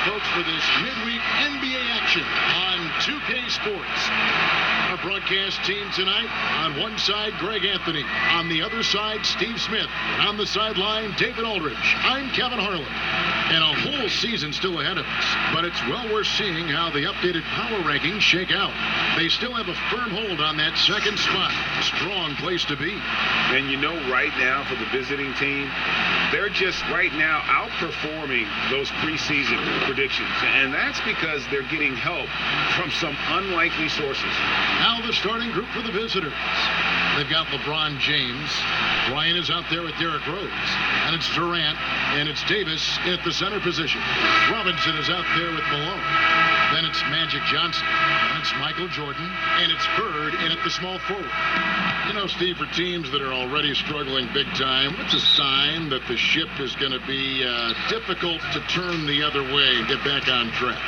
folks, for this midweek NBA action on 2K Sports. Our broadcast team tonight, on one side, Greg Anthony. On the other side, Steve Smith. And on the sideline, David Aldridge. I'm Kevin Harlan. And a whole season still ahead of us. But it's well worth seeing how the updated power rankings shake out. They still have a firm hold on that second spot. Strong place to be. And you know, right now for the visiting team, they're just right now outperforming those preseason predictions. And that's because they're getting help from some unlikely sources. Now the starting group for the visitors. They've got LeBron James. Ryan is out there with Derrick Rose. And it's Durant. And it's Davis at the center position. Robinson is out there with Malone. Then it's Magic Johnson. And it's Michael Jordan. And it's Bird in at the small forward. You know, Steve, for teams that are already struggling big time, it's a sign that the ship is going to be difficult to turn the other way and get back on track.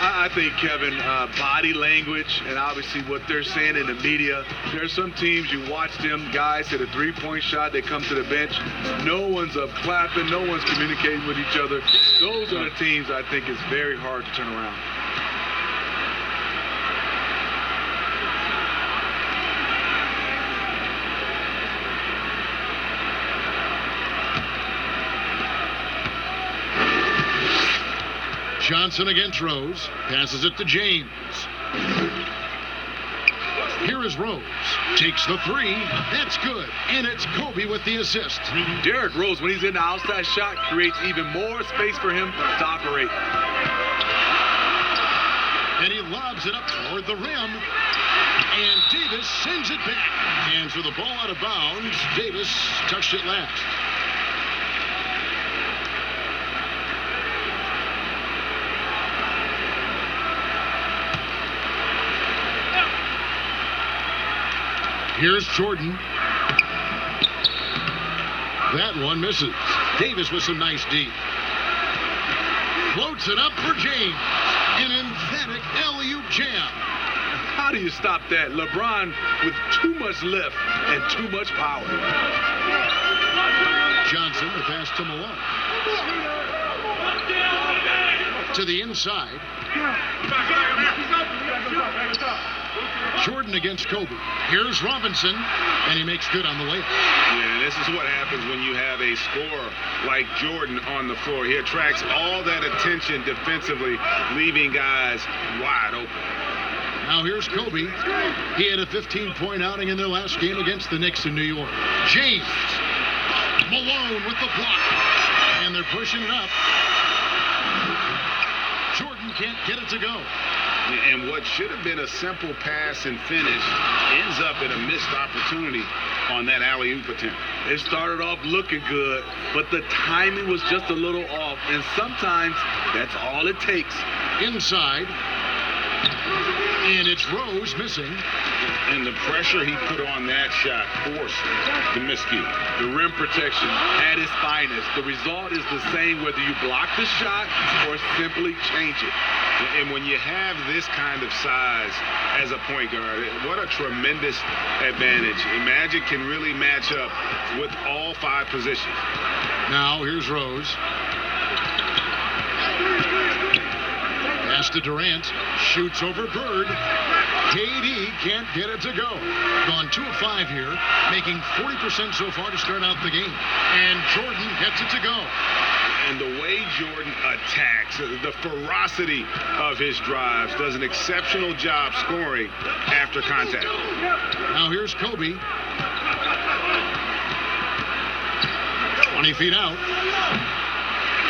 I think, Kevin, body language and obviously what they're saying in the media. There's some teams, you watch them guys hit a three-point shot, they come to the bench. No one's up clapping, no one's communicating with each other. Those are the teams I think is very hard to turn around. Johnson against Rose. Passes it to James. Here is Rose. Takes the three. That's good. And it's Kobe with the assist. Derrick Rose, when he's in the outside shot, creates even more space for him to operate. And he lobs it up toward the rim. And Davis sends it back. And for the ball out of bounds, Davis touched it last. Here's Jordan. That one misses. Davis with some nice D. Floats it up for James. An emphatic alley-oop jam. How do you stop that? LeBron with too much lift and too much power. Johnson, the pass to Malone. To the inside. Jordan against Kobe. Here's Robinson, and he makes good on the layup. Yeah, this is what happens when you have a scorer like Jordan on the floor. He attracts all that attention defensively, leaving guys wide open. Now here's Kobe. He had a 15-point outing in their last game against the Knicks in New York. James. Malone with the block. And they're pushing it up. Jordan can't get it to go. And what should have been a simple pass and finish ends up in a missed opportunity on that alley-oop attempt. It started off looking good, but the timing was just a little off. And sometimes that's all it takes. Inside. And it's Rose missing. And the pressure he put on that shot forced the miscue. The rim protection at its finest. The result is the same whether you block the shot or simply change it. And when you have this kind of size as a point guard, what a tremendous advantage. Magic can really match up with all five positions. Now here's Rose. Pass to Durant. Shoots over Bird. KD can't get it to go. Gone 2 of 5 here, making 40% so far to start out the game. And Jordan gets it to go. And the way Jordan attacks, the ferocity of his drives, does an exceptional job scoring after contact. Now here's Kobe. 20 feet out.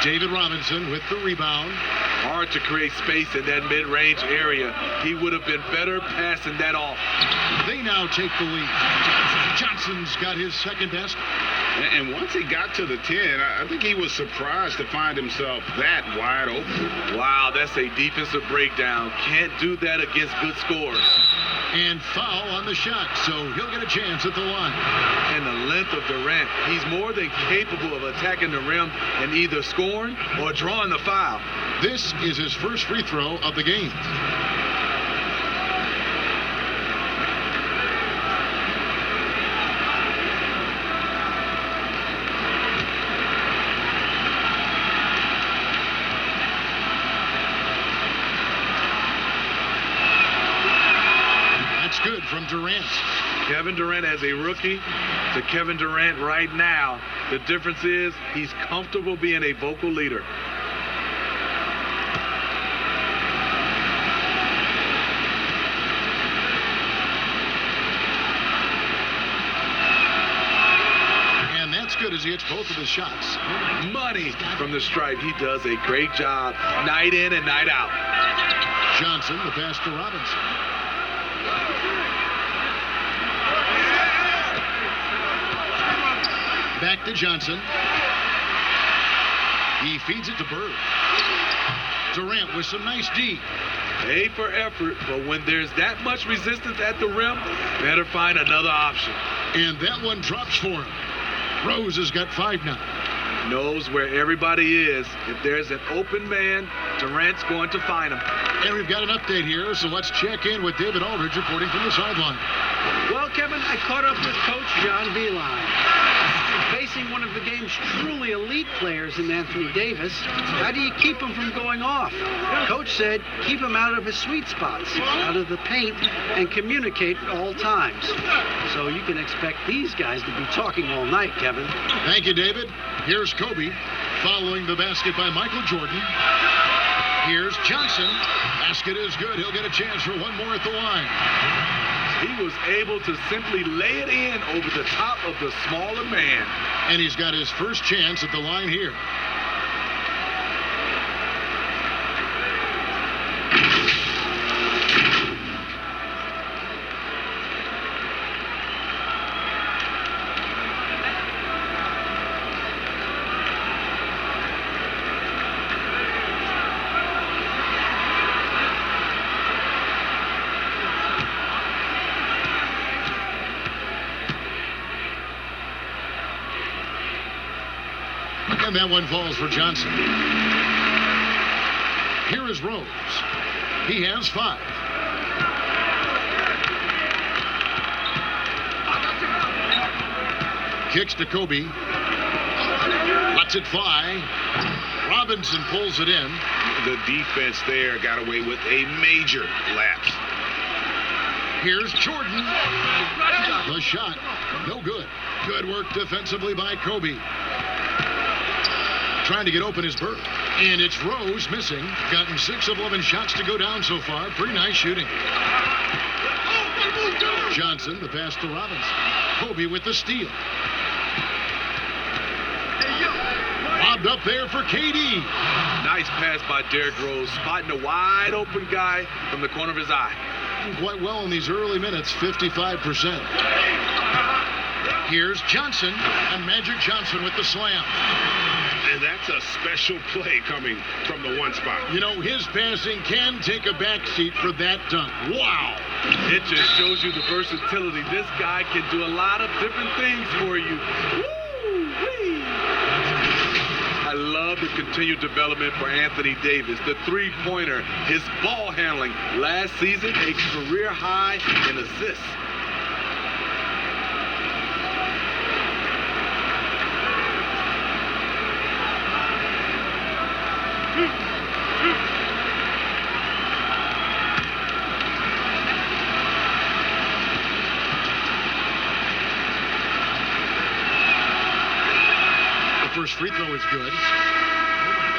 David Robinson with the rebound. Hard to create space in that mid-range area. He would have been better passing that off. They now take the lead. Johnson's got his second basket. And once he got to the 10, I think he was surprised to find himself that wide open. Wow, that's a defensive breakdown. Can't do that against good scorers. And foul on the shot, so he'll get a chance at the line. And the length of Durant, he's more than capable of attacking the rim and either scoring or drawing the foul. This is his first free throw of the game. Durant. Kevin Durant as a rookie to Kevin Durant right now. The difference is he's comfortable being a vocal leader. And that's good as he hits both of his shots. Money from the stripe. He does a great job night in and night out. Johnson, the pass to Robinson. Back to Johnson. He feeds it to Bird. Durant with some nice D. A for effort, but when there's that much resistance at the rim, better find another option. And that one drops for him. Rose has got 5 now. Knows where everybody is. If there's an open man, Durant's going to find him. And we've got an update here, so let's check in with David Aldridge reporting from the sideline. Well, Kevin, I caught up with Coach John Beilein. Facing one of the game's truly elite players in Anthony Davis, how do you keep him from going off? Coach said keep him out of his sweet spots, out of the paint, and communicate at all times. So you can expect these guys to be talking all night, Kevin. Thank you, David. Here's Kobe following the basket by Michael Jordan. Here's Johnson. Basket is good. He'll get a chance for one more at the line. He was able to simply lay it in over the top of the smaller man. And he's got his first chance at the line here. And that one falls for Johnson. Here is Rose. He has 5. Kicks to Kobe. Lets it fly. Robinson pulls it in. The defense there got away with a major lapse. Here's Jordan. The shot. No good. Good work defensively by Kobe. Trying to get open is Bird. And it's Rose missing. Gotten 6 of 11 shots to go down so far. Pretty nice shooting. Johnson, the pass to Robinson. Kobe with the steal. Lobbed up there for KD. Nice pass by Derrick Rose, spotting a wide open guy from the corner of his eye. Quite well in these early minutes, 55%. Here's Johnson, and Magic Johnson with the slam. And that's a special play coming from the one spot. You know, his passing can take a backseat for that dunk. Wow. It just shows you the versatility. This guy can do a lot of different things for you. Woo-wee. I love the continued development for Anthony Davis. The three-pointer, his ball handling. Last season, a career high in assists. First free throw is good.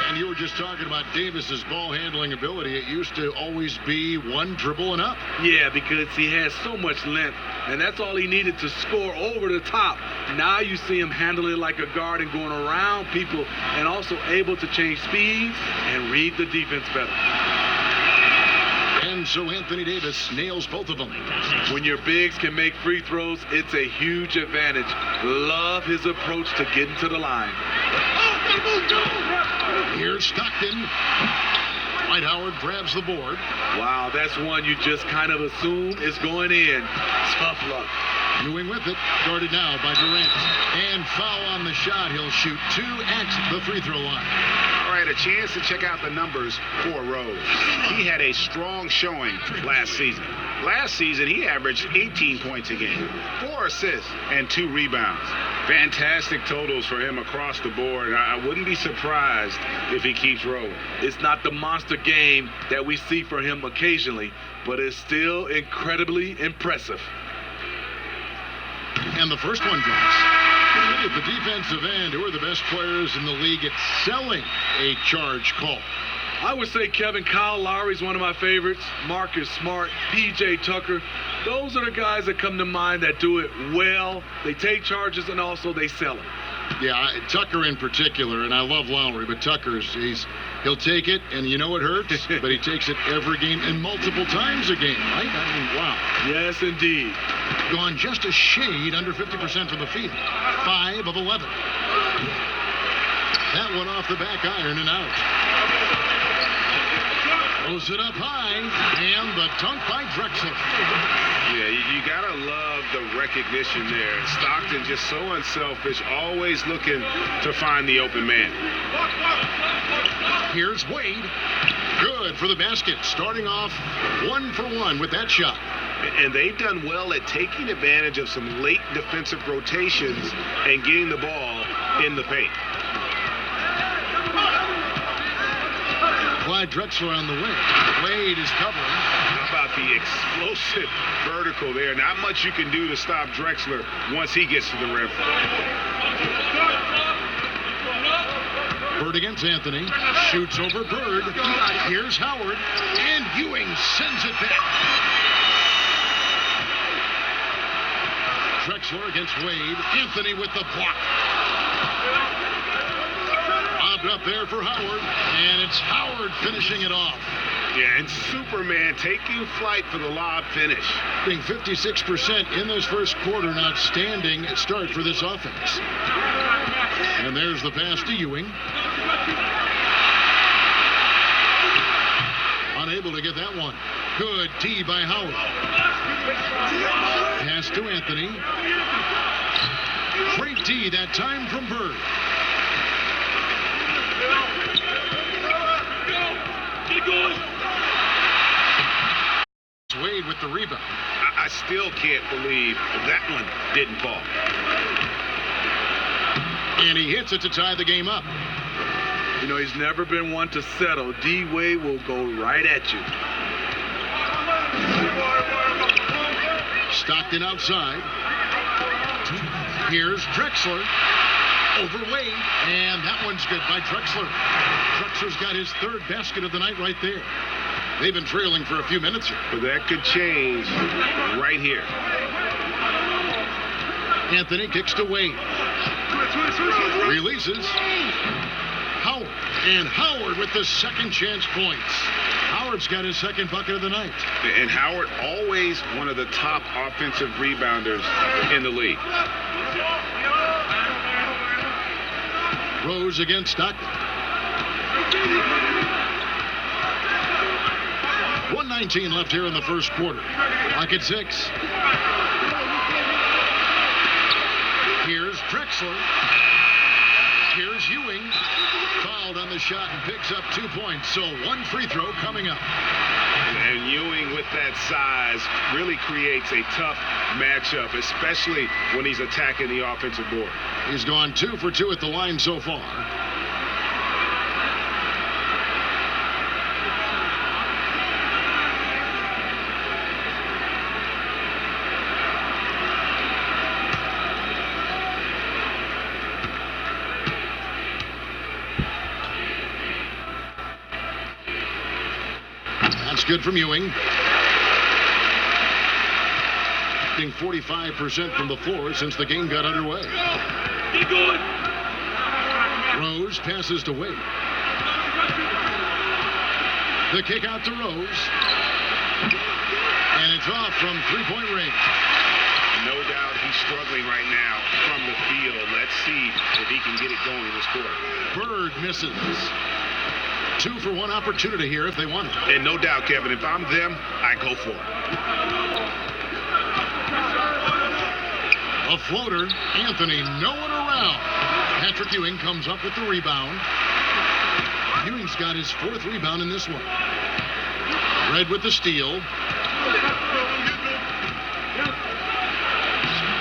And you were just talking about Davis's ball handling ability. It used to always be one dribble and up. Yeah, because he has so much length, and that's all he needed to score over the top. Now you see him handling it like a guard and going around people, and also able to change speeds and read the defense better. And so Anthony Davis nails both of them. When your bigs can make free throws, it's a huge advantage. Love his approach to getting to the line. Here's Stockton. Dwight Howard grabs the board. Wow, that's one you just kind of assume is going in. Tough luck. Ewing with it. Guarded now by Durant. And foul on the shot. He'll shoot 2 at the free throw line. All right, a chance to check out the numbers for Rose. He had a strong showing last season. Last season, he averaged 18 points a game, 4 assists, and 2 rebounds. Fantastic totals for him across the board. I wouldn't be surprised if he keeps rolling. It's not the monster game that we see for him occasionally, but it's still incredibly impressive. And the first one drops. Look at the defensive end, who are the best players in the league at selling a charge call. I would say, Kevin, Kyle Lowry's one of my favorites. Marcus Smart, P.J. Tucker. Those are the guys that come to mind that do it well. They take charges and also they sell them. Yeah, Tucker in particular, and I love Lowry, but he'll take it, and you know it hurts, but he takes it every game and multiple times a game, right? I mean, wow. Yes, indeed. Gone just a shade under 50% from the field. 5 of 11. That one off the back iron and out. Throws it up high, and the dunk by Drexler. Yeah, you gotta love the recognition there. Stockton just so unselfish, always looking to find the open man. Here's Wade. Good for the basket. Starting off 1 for 1 with that shot. And they've done well at taking advantage of some late defensive rotations and getting the ball in the paint. Clyde Drexler on the wing. Wade is covering. How about the explosive vertical there? Not much you can do to stop Drexler once he gets to the rim. Bird against Anthony. Shoots over Bird. Here's Howard. And Ewing sends it back. Drexler against Wade. Anthony with the block. Lobbed up there for Howard. And it's Howard finishing it off. Yeah, and Superman taking flight for the lob finish. Being 56% in this first quarter. An outstanding start for this offense. And there's the pass to Ewing. Unable to get that one. Good D by Howard. Pass to Anthony. Great D that time from Bird. Wade with the rebound. I still can't believe that one didn't fall. And he hits it to tie the game up. You know, he's never been one to settle. D-Wade will go right at you. Stockton outside. Here's Drexler. Over Wade. And that one's good by Drexler. Drexler's got his third basket of the night right there. They've been trailing for a few minutes here. But that could change right here. Anthony kicks to Wade. Releases. Howard. And Howard with the second chance points. Howard's got his second bucket of the night. And Howard always one of the top offensive rebounders in the league. Rose against Stockton. 1:19 left here in the first quarter. Clock at 6. Here's Drexler. Here's Ewing. Fouled on the shot and picks up 2 points. So one free throw coming up. And Ewing with that size really creates a tough matchup, especially when he's attacking the offensive board. He's gone 2 for 2 at the line so far. That's good from Ewing. Shooting 45% from the floor since the game got underway. Rose passes to Wade. The kick out to Rose. And it's off from three-point range. No doubt he's struggling right now from the field. Let's see if he can get it going in this quarter. Bird misses. 2 for 1 opportunity here if they want it. And no doubt, Kevin, if I'm them, I go for it. A floater. Anthony, no one around. Patrick Ewing comes up with the rebound. Ewing's got his 4th rebound in this one. Red with the steal.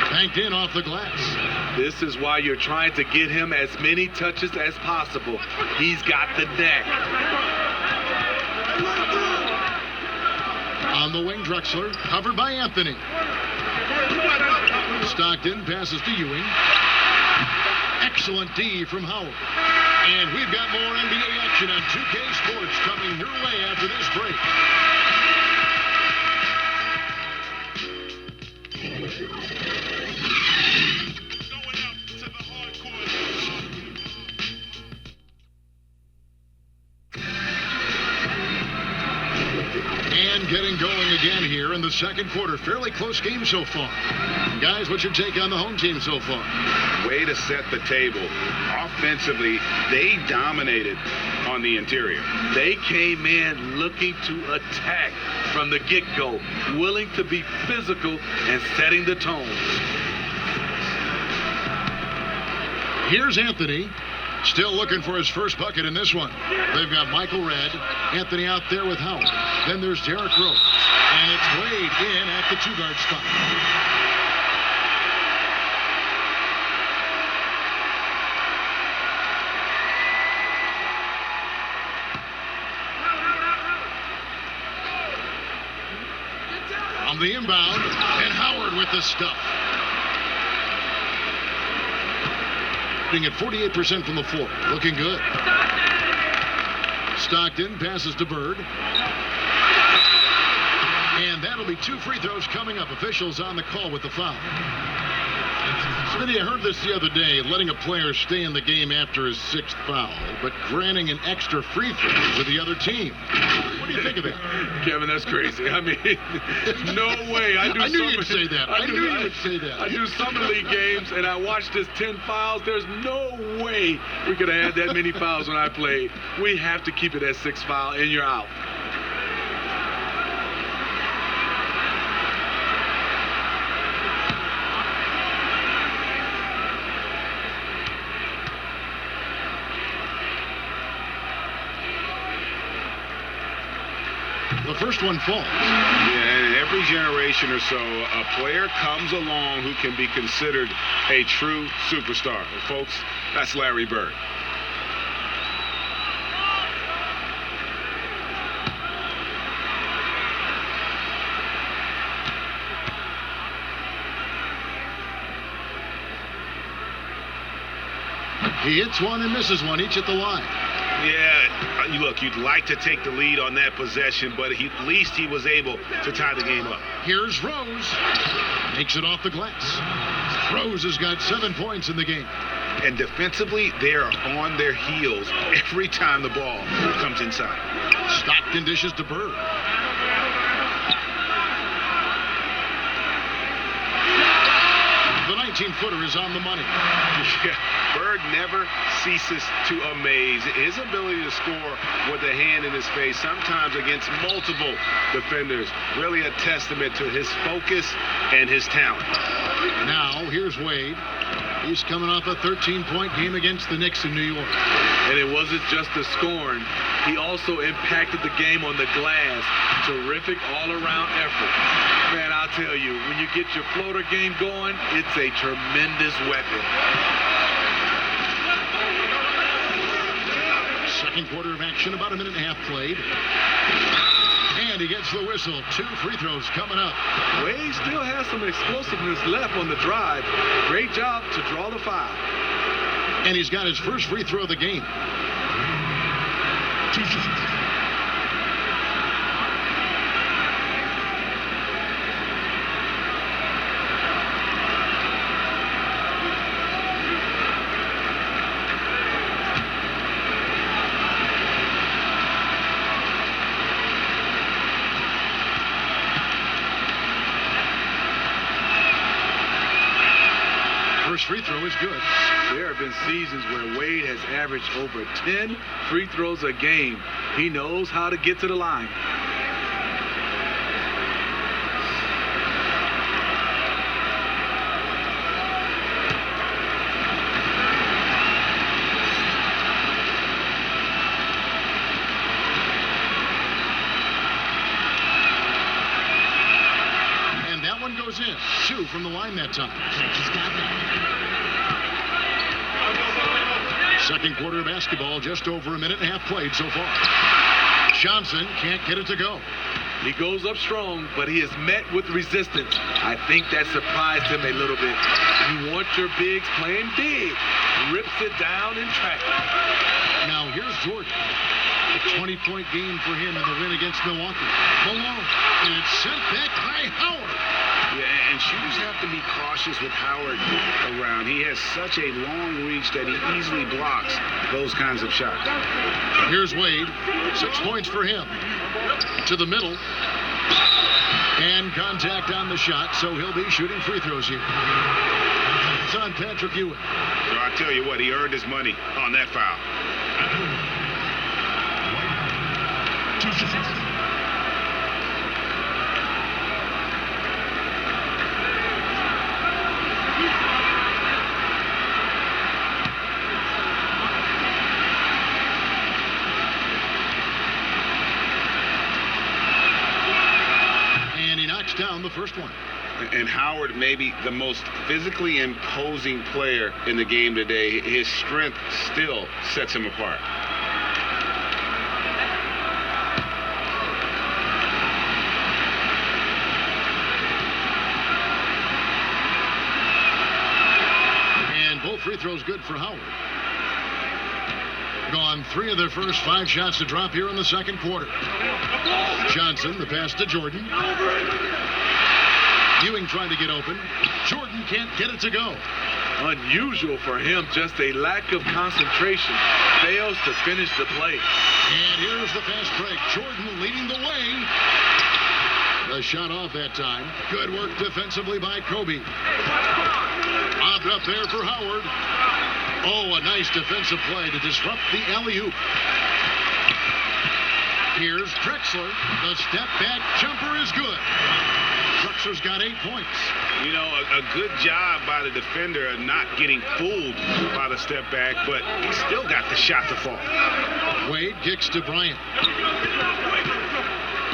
Banked in off the glass. This is why you're trying to get him as many touches as possible. He's got the neck. On the wing, Drexler, covered by Anthony. Stockton passes to Ewing. Excellent D from Howard. And we've got more NBA action on 2K Sports coming your way after this break. And getting going again here in the second quarter. Fairly close game so far. Guys, what's your take on the home team so far? Way to set the table. Offensively, they dominated on the interior. They came in looking to attack from the get-go, willing to be physical and setting the tone. Here's Anthony. Still looking for his first bucket in this one. They've got Michael Redd, Anthony out there with Howard. Then there's Derrick Rose. And it's Wade in at the 2-guard spot. On the inbound, and Howard with the stuff. At 48% from the floor. Looking good. Stockton passes to Bird. And that'll be 2 free throws coming up. Officials on the call with the foul. Smitty, I heard this the other day, letting a player stay in the game after his 6th foul, but granting an extra free throw to the other team. What do you think of that? Kevin, that's crazy. I mean, no way. I knew you'd say that. I knew you would say that. I do summer league games, and I watched this 10 fouls. There's no way we could have had that many fouls when I played. We have to keep it at 6 foul, and you're out. The first one falls. Yeah, and every generation or so, a player comes along who can be considered a true superstar. And folks, that's Larry Bird. He hits one and misses one, each at the line. Yeah, look, you'd like to take the lead on that possession, but at least he was able to tie the game up. Here's Rose. Makes it off the glass. Rose has got 7 points in the game. And defensively, they are on their heels every time the ball comes inside. Stockton dishes to Bird. The 19-footer is on the money. Yeah, Bird never ceases to amaze. His ability to score with a hand in his face, sometimes against multiple defenders, really a testament to his focus and his talent. Now, here's Wade. He's coming off a 13-point game against the Knicks in New York. And it wasn't just the scoring. He also impacted the game on the glass. Terrific all-around effort. Man, I'll tell you, when you get your floater game going, it's a tremendous weapon. Second quarter of action, about a minute and a half played. And he gets the whistle. 2 free throws coming up. Wade still has some explosiveness left on the drive. Great job to draw the foul. And he's got his first free throw of the game. First free throw is good. There have been seasons where Wade has averaged over 10 free throws a game. He knows how to get to the line. from the line that time. Second quarter of basketball, just over a minute and a half played so far. Johnson can't get it to go. He goes up strong, but he is met with resistance. I think that surprised him a little bit. You want your bigs playing big. Rips it down in traffic. Now here's Jordan. A 20-point game for him in the win against Milwaukee. Malone, and it's sent back by Howard. Yeah, and shooters have to be cautious with Howard around. He has such a long reach that he easily blocks those kinds of shots. Here's Wade. 6 points for him. To the middle. And contact on the shot, so he'll be shooting free throws here. It's on Patrick Ewing. So I tell you what, he earned his money on that foul. Down the first one. And Howard may be the most physically imposing player in the game today. His strength still sets him apart. And both free throws good for Howard. Gone 3 of their first 5 shots to drop here in the second quarter. Johnson, the pass to Jordan. Ewing trying to get open. Jordan can't get it to go. Unusual for him, just a lack of concentration. Fails to finish the play. And here's the fast break. Jordan leading the way. The shot off that time. Good work defensively by Kobe. Lobbed up there for Howard. Oh, a nice defensive play to disrupt the alley-oop. Here's Drexler. The step-back jumper is good. Drexler's got 8 points. You know, a good job by the defender of not getting fooled by the step back, but he still got the shot to fall. Wade kicks to Bryant.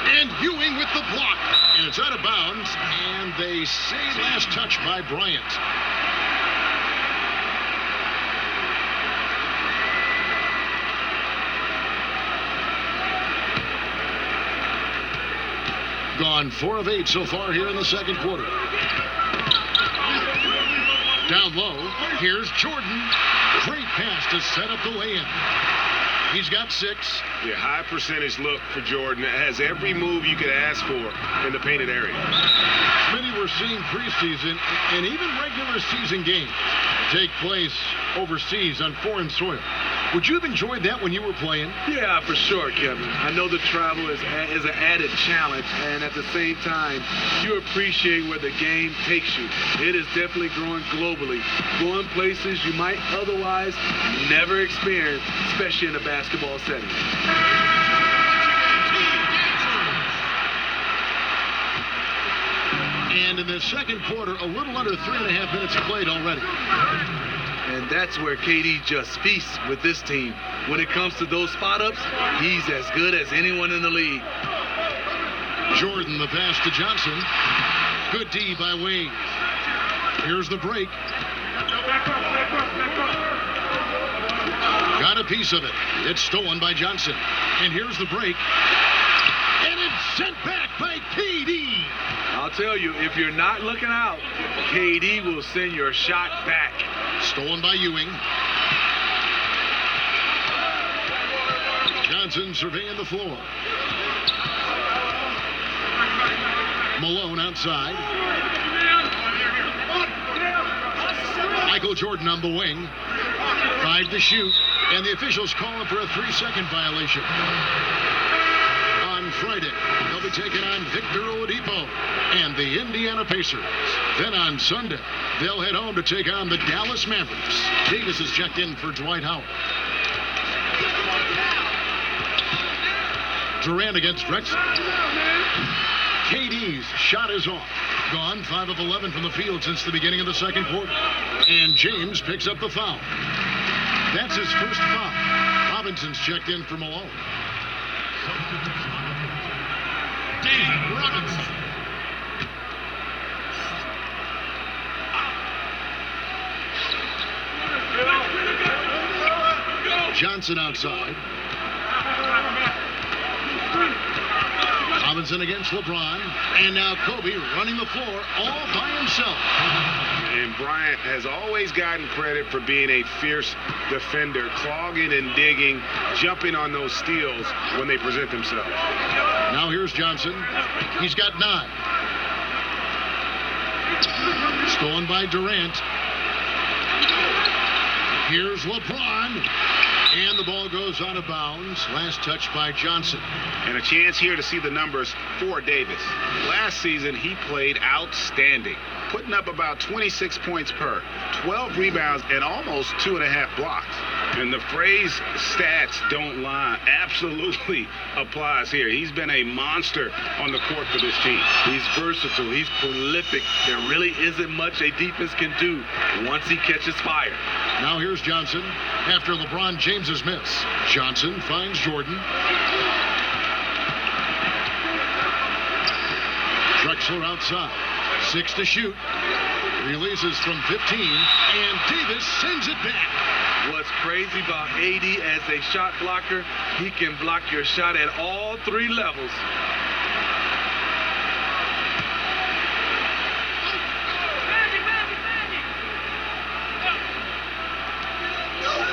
And Ewing with the block. And it's out of bounds. And they say last touch by Bryant. Gone 4 of 8 so far here in the second quarter. Down low, here's Jordan. Great pass to set up the lay-in. He's got 6. Yeah, high percentage look for Jordan. It has every move you could ask for in the painted area. Many we're seeing preseason and even regular season games take place overseas on foreign soil. Would you have enjoyed that when you were playing? Yeah, for sure, Kevin. I know the travel is an added challenge, and at the same time, you appreciate where the game takes you. It is definitely growing globally, going places you might otherwise never experience, especially in a basketball setting. And in the second quarter, a little under 3.5 minutes played already. And that's where KD just feasts with this team. When it comes to those spot-ups, he's as good as anyone in the league. Jordan, the pass to Johnson. Good D by Wade. Here's the break. Got a piece of it. It's stolen by Johnson. And here's the break. And it's sent back by KD. I'll tell you, if you're not looking out, KD will send your shot back. Stolen by Ewing. Johnson surveying the floor. Malone outside. Michael Jordan on the wing. 5 to shoot. And the officials call him for a 3-second violation. On Friday, they'll be taking on Victor Oladipo and the Indiana Pacers. Then on Sunday, they'll head home to take on the Dallas Mavericks. Davis is checked in for Dwight Howard. Durant against Drexler. KD's shot is off. Gone 5 of 11 from the field since the beginning of the second quarter. And James picks up the foul. That's his first foul. Robinson's checked in for Malone. Dave Robinson. Johnson outside. Robinson against LeBron. And now Kobe running the floor all by himself. And Bryant has always gotten credit for being a fierce defender, clogging and digging, jumping on those steals when they present themselves. Now here's Johnson. He's got 9. Stolen by Durant. Here's LeBron. And the ball goes out of bounds. Last touch by Johnson. And a chance here to see the numbers for Davis. Last season, he played outstanding, putting up about 26 points per, 12 rebounds, and almost 2.5 blocks. And the phrase stats don't lie absolutely applies here. He's been a monster on the court for this team. He's versatile. He's prolific. There really isn't much a defense can do once he catches fire. Now here's Johnson after LeBron James's miss. Johnson finds Jordan. Drexler outside. 6 to shoot. Releases from 15. And Davis sends it back. What's crazy about AD as a shot blocker, he can block your shot at all 3 levels.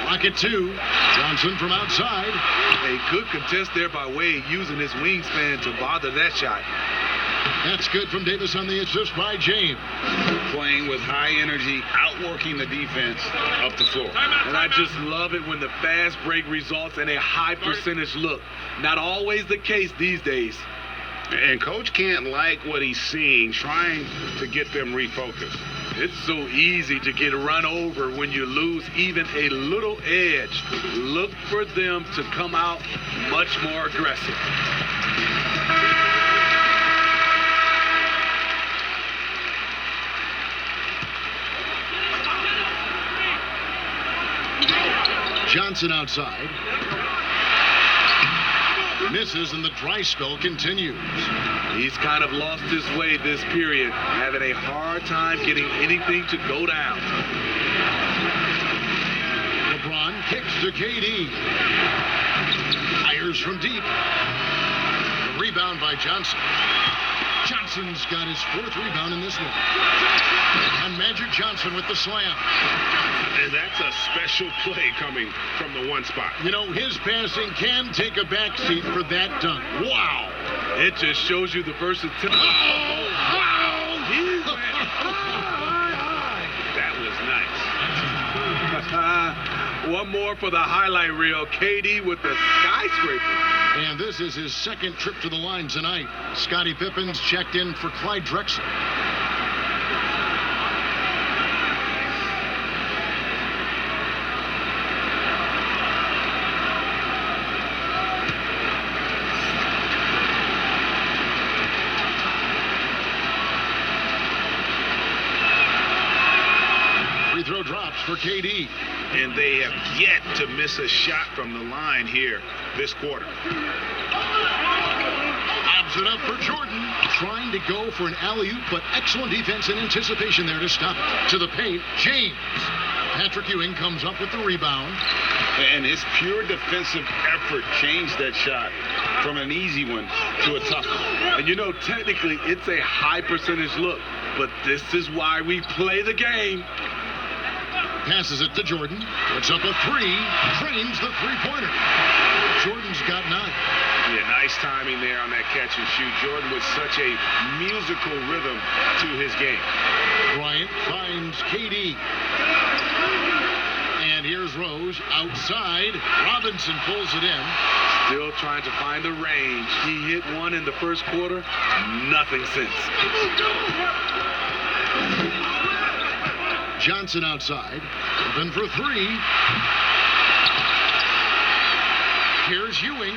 Rocket 2. Johnson from outside. A good contest there by Wade, using his wingspan to bother that shot. That's good from Davis on the assist by James. Playing with high energy, outworking the defense up the floor. And I just love it when the fast break results in a high percentage look. Not always the case these days. And Coach can't like what he's seeing, trying to get them refocused. It's so easy to get run over when you lose even a little edge. Look for them to come out much more aggressive. Johnson outside. Misses and the dry spell continues. He's kind of lost his way this period, having a hard time getting anything to go down. LeBron kicks to KD. Fires from deep. The rebound by Johnson. Johnson's got his 4th rebound in this one. And Magic Johnson with the slam. And that's a special play coming from the one spot. You know, his passing can take a backseat for that dunk. Wow. It just shows you the versatility. Oh, wow. He went high. That was nice. One more for the highlight reel. KD with the skyscraper. And this is his 2nd trip to the line tonight. Scottie Pippen's checked in for Clyde Drexler. Free throw drops for KD. And they have yet to miss a shot from the line here this quarter. Lobs it up for Jordan. Trying to go for an alley-oop, but excellent defense and anticipation there to stop it. To the paint, James. Patrick Ewing comes up with the rebound. And his pure defensive effort changed that shot from an easy one to a tough one. And you know, technically, it's a high percentage look, but this is why we play the game. Passes it to Jordan. Puts up a 3. Trains the 3-pointer. Jordan's got 9. Yeah, nice timing there on that catch and shoot. Jordan with such a musical rhythm to his game. Bryant finds KD. And here's Rose outside. Robinson pulls it in. Still trying to find the range. He hit one in the first quarter. Nothing since. Johnson outside. Open for 3. Here's Ewing.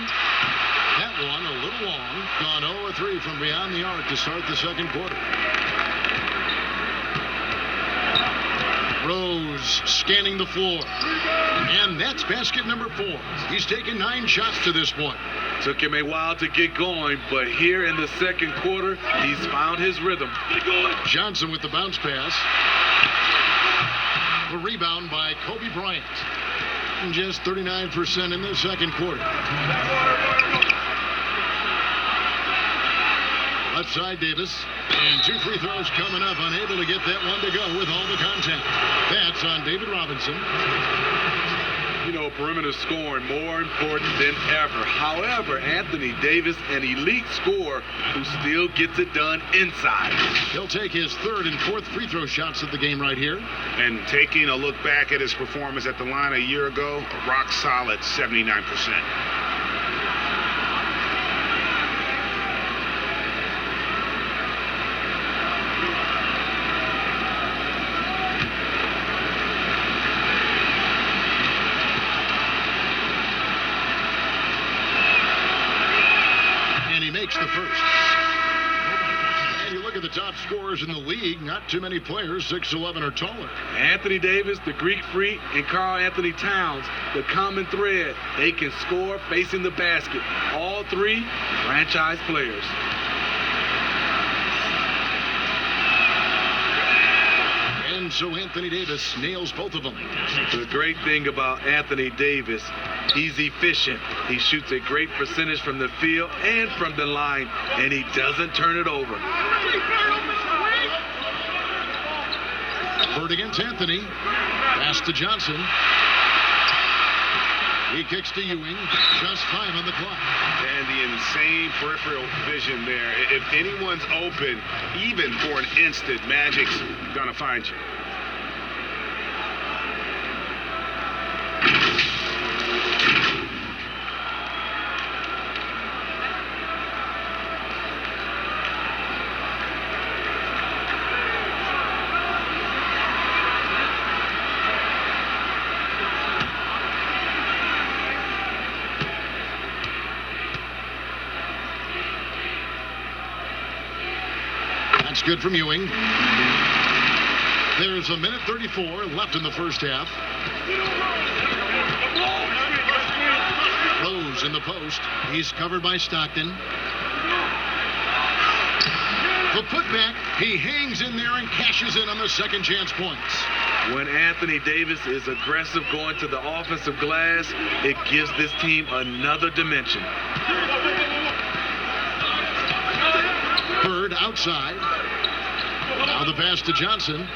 That one a little long. Gone 0-3 from beyond the arc to start the 2nd quarter. Rose scanning the floor. And that's basket number 4. He's taken 9 shots to this point. Took him a while to get going, but here in the 2nd quarter, he's found his rhythm. Johnson with the bounce pass. The rebound by Kobe Bryant. Just 39% in the second quarter. Left side, Davis. And 2 free throws coming up. Unable to get that one to go with all the contact. That's on David Robinson. You know, perimeter scoring more important than ever. However, Anthony Davis, an elite scorer who still gets it done inside. He'll take his 3rd and 4th free throw shots of the game right here. And taking a look back at his performance at the line a year ago, a rock solid 79%. The first. And you look at the top scorers in the league, not too many players 6'11" or taller. Anthony Davis, the Greek Freak, and Karl Anthony Towns, the common thread. They can score facing the basket. All 3 franchise players. And so Anthony Davis nails both of them. The great thing about Anthony Davis, he's efficient. He shoots a great percentage from the field and from the line, and he doesn't turn it over. Bird against Anthony. Pass to Johnson. He kicks to Ewing. Just 5 on the clock. And the insane peripheral vision there. If anyone's open, even for an instant, Magic's gonna find you. That's good from Ewing. There's a minute 34 left in the first half. Rose in the post. He's covered by Stockton. The putback. He hangs in there and cashes in on the second chance points. When Anthony Davis is aggressive going to the offensive glass, it gives this team another dimension. Bird outside. Now the pass to Johnson.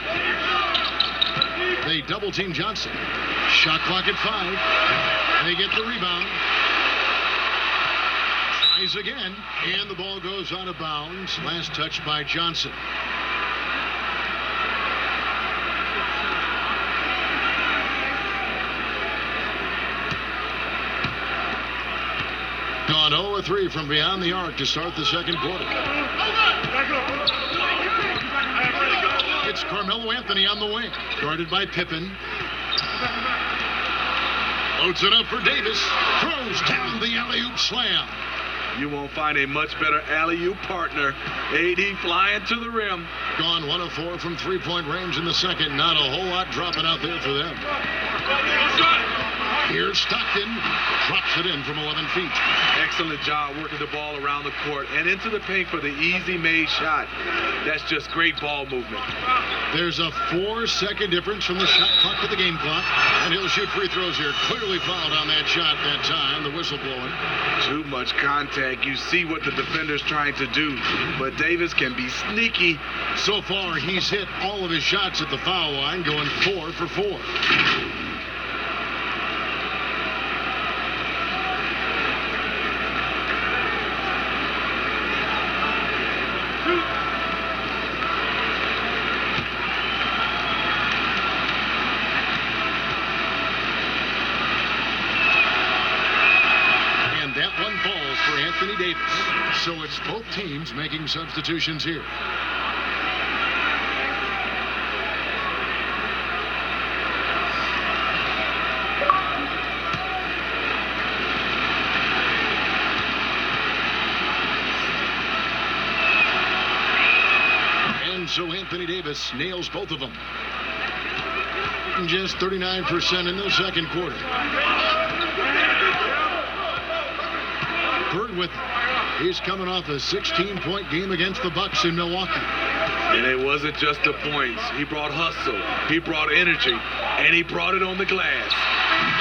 They double team Johnson. Shot clock at 5. They get the rebound. Tries again. And the ball goes out of bounds. Last touch by Johnson. Gone 0-3 from beyond the arc to start the second quarter. It's Carmelo Anthony on the wing, guarded by Pippen. Loads it up for Davis. Throws down the alley-oop slam. You won't find a much better alley-oop partner. AD flying to the rim. Gone 1 of 4 from three-point range in the second. Not a whole lot dropping out there for them. Here's Stockton. Drops it in from 11 feet. Excellent job working the ball around the court and into the paint for the easy-made shot. That's just great ball movement. There's a 4-second difference from the shot clock to the game clock. And he'll shoot free throws here. Clearly fouled on that shot that time. The whistle blowing. Too much contact. You see what the defender's trying to do. But Davis can be sneaky. So far, he's hit all of his shots at the foul line, going 4 for 4. Anthony Davis. So it's both teams making substitutions here. And so Anthony Davis nails both of them. Just 39% in the second quarter. Bird with he's coming off a 16-point game against the Bucks in Milwaukee. And it wasn't just the points. He brought hustle, he brought energy, and he brought it on the glass.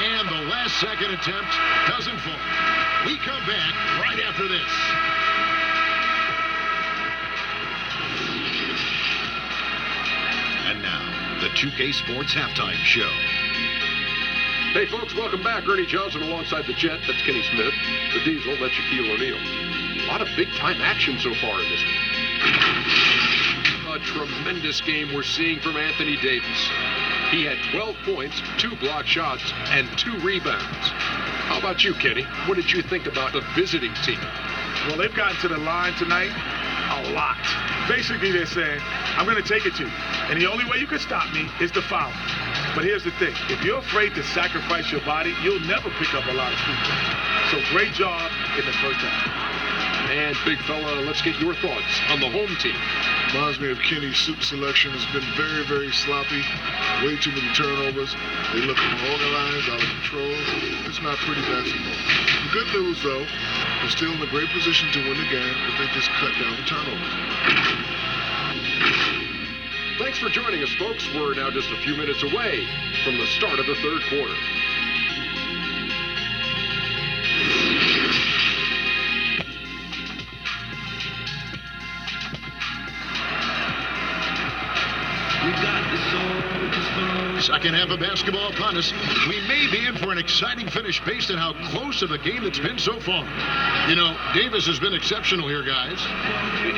And the last-second attempt doesn't fall. We come back right after this. And now, the 2K Sports Halftime Show. Hey, folks, welcome back. Ernie Johnson alongside the Jet. That's Kenny Smith. The Diesel, that's Shaquille O'Neal. A lot of big-time action so far in this one. A tremendous game we're seeing from Anthony Davis. He had 12 points, 2 blocked shots, and 2 rebounds. How about you, Kenny? What did you think about the visiting team? Well, they've gotten to the line tonight a lot. Basically, they're saying, I'm going to take it to you. And the only way you can stop me is to foul. But here's the thing. If you're afraid to sacrifice your body, you'll never pick up a lot of free throws. So great job in the first half. And, big fella, let's get your thoughts on the home team. Reminds me of Kenny's suit selection. Has been very, very sloppy. Way too many turnovers. They look unorganized, out of control. It's not pretty basketball. The good news, though, they're still in a great position to win the game if they just cut down the turnovers. Thanks for joining us, folks. We're now just a few minutes away from the start of the third quarter. Second half of basketball upon us. We may be in for an exciting finish based on how close of a game it's been so far. You know, Davis has been exceptional here, guys.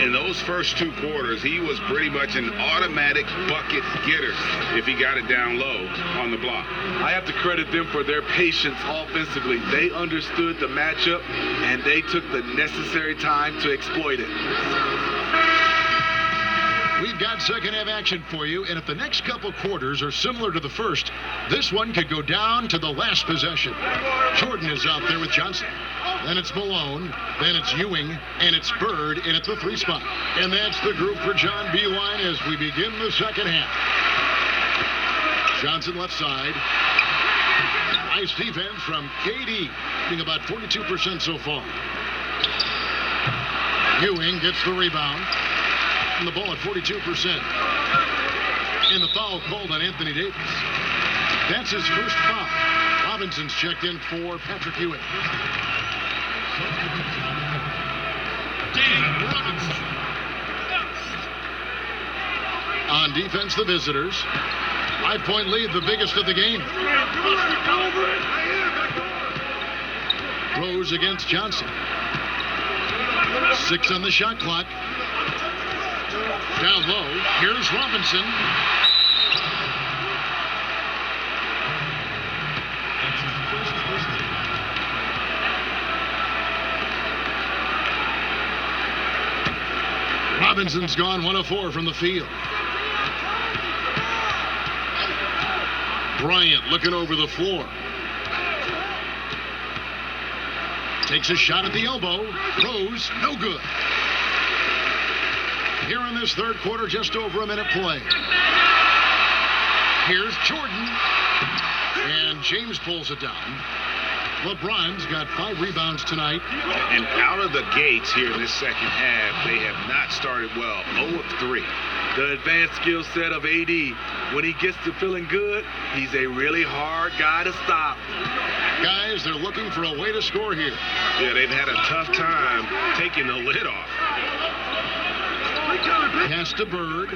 In those first 2 quarters, he was pretty much an automatic bucket getter if he got it down low on the block. I have to credit them for their patience offensively. They understood the matchup, and they took the necessary time to exploit it. We've got second half action for you, and if the next couple quarters are similar to the first, this one could go down to the last possession. Jordan is out there with Johnson. Then it's Malone, then it's Ewing, and it's Bird in at the 3 spot. And that's the group for John Beilein as we begin the second half. Johnson left side. Nice defense from KD, being about 42% so far. Ewing gets the rebound. And the ball at 42%. And the foul called on Anthony Davis. That's his first foul. Robinson's checked in for Patrick Ewing. Robinson. On defense, the visitors. 5-point lead, the biggest of the game. Rose against Johnson. 6 on the shot clock. Down low, here's Robinson. Robinson's gone 1 of 4 from the field. Bryant looking over the floor. Takes a shot at the elbow. Rose, no good. Here in this third quarter, just over a minute play. Here's Jordan. And James pulls it down. LeBron's got 5 rebounds tonight. And out of the gates here in this second half, they have not started well. 0 of 3. The advanced skill set of AD. When he gets to feeling good, he's a really hard guy to stop. Guys, they're looking for a way to score here. Yeah, they've had a tough time taking the lid off. Pass to Bird.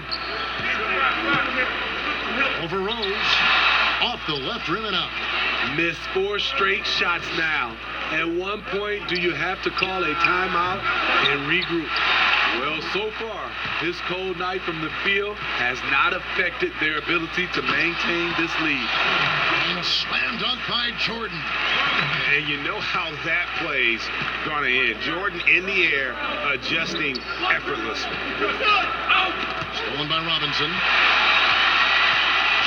Over Rose. Off the left rim and out. Missed 4 straight shots now. At one point, do you have to call a timeout and regroup? Well, so far, this cold night from the field has not affected their ability to maintain this lead. And slam dunk by Jordan. And you know how that play's gonna end. Jordan in the air, adjusting effortlessly. Stolen by Robinson.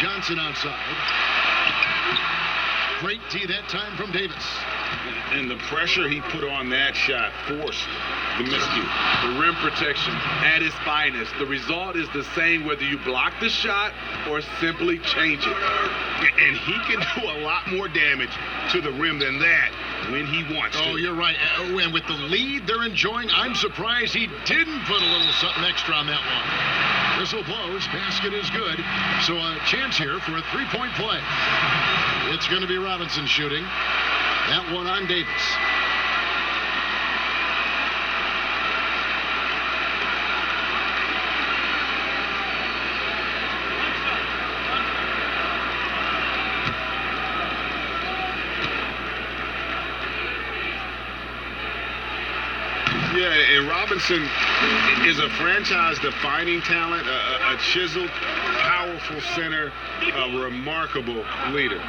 Johnson outside. Great D that time from Davis. And the pressure he put on that shot forced the miscue. The rim protection at its finest. The result is the same whether you block the shot or simply change it. And he can do a lot more damage to the rim than that when he wants to. Oh, you're right. And with the lead they're enjoying, I'm surprised he didn't put a little something extra on that one. Whistle blows. Basket is good. So a chance here for a 3-point play. It's going to be Robinson shooting. That one on Davis. Yeah, and Robinson is a franchise-defining talent, a chiseled, powerful center, a remarkable leader.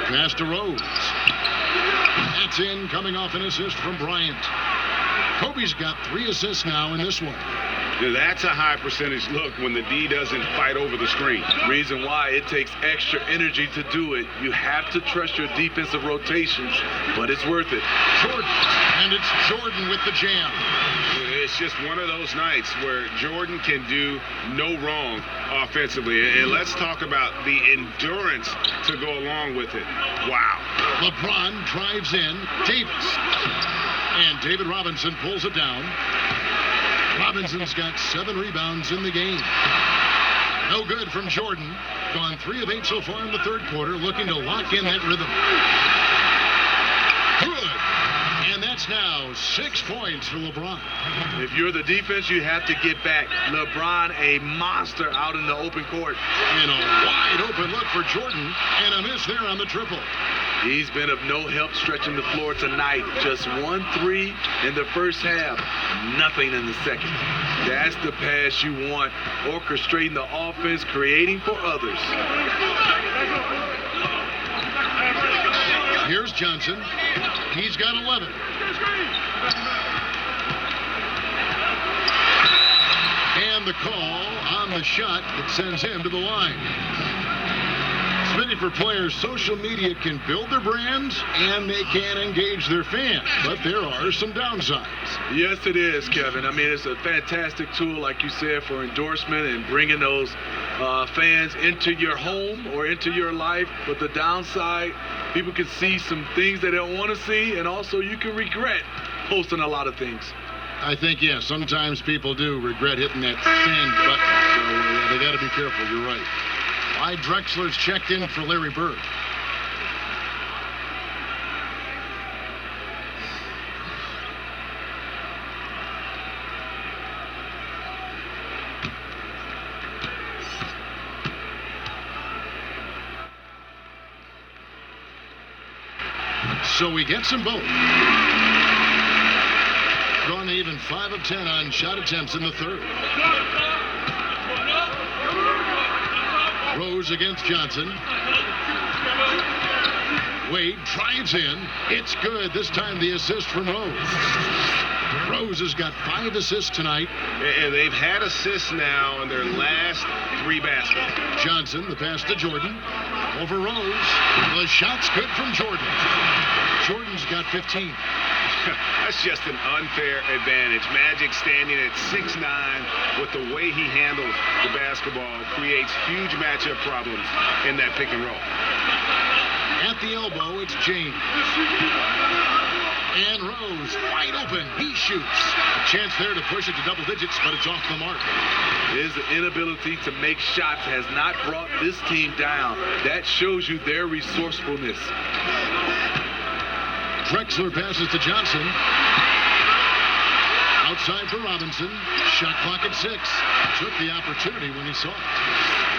Pass to Rose. That's in, coming off an assist from Bryant. Kobe's got 3 assists now in this one. Now, that's a high percentage look when the D doesn't fight over the screen. Reason why it takes extra energy to do it. You have to trust your defensive rotations, but it's worth it. Jordan, and it's Jordan with the jam. It's just one of those nights where Jordan can do no wrong offensively. And let's talk about the endurance to go along with it. Wow. LeBron drives in. Davis. And David Robinson pulls it down. Robinson's got 7 rebounds in the game. No good from Jordan. Gone 3 of 8 so far in the third quarter, looking to lock in that rhythm. Good. And that's now 6 points for LeBron. If you're the defense, you have to get back. LeBron, a monster out in the open court. And a wide open look for Jordan, and a miss there on the triple. He's been of no help stretching the floor tonight. Just 1 3 in the first half. Nothing in the second. That's the pass you want. Orchestrating the offense, creating for others. Here's Johnson. He's got 11. And the call on the shot that sends him to the line. For players, social media can build their brands and they can engage their fans, but there are some downsides. Yes, it is, Kevin. I mean, it's a fantastic tool, like you said, for endorsement and bringing those fans into your home or into your life. But the downside, people can see some things they don't want to see, and also you can regret posting a lot of things. I think, yeah, sometimes people do regret hitting that send button, so they got to be careful. You're right. Clyde Drexler's checked in for Larry Bird. So we get them both. Gone to even 5 of 10 on shot attempts in the third. Rose against Johnson. Wade drives in. It's good. This time the assist from Rose. Rose has got 5 assists tonight. And they've had assists now in their last 3 baskets. Johnson, the pass to Jordan. Over Rose. The shot's good from Jordan. Jordan's got 15. That's just an unfair advantage. Magic standing at 6'9", with the way he handles the basketball, creates huge matchup problems in that pick and roll. At the elbow, it's James. And Rose, wide open. He shoots. A chance there to push it to double digits, but it's off the mark. His inability to make shots has not brought this team down. That shows you their resourcefulness. Drexler passes to Johnson. Outside for Robinson. Shot clock at 6. Took the opportunity when he saw it.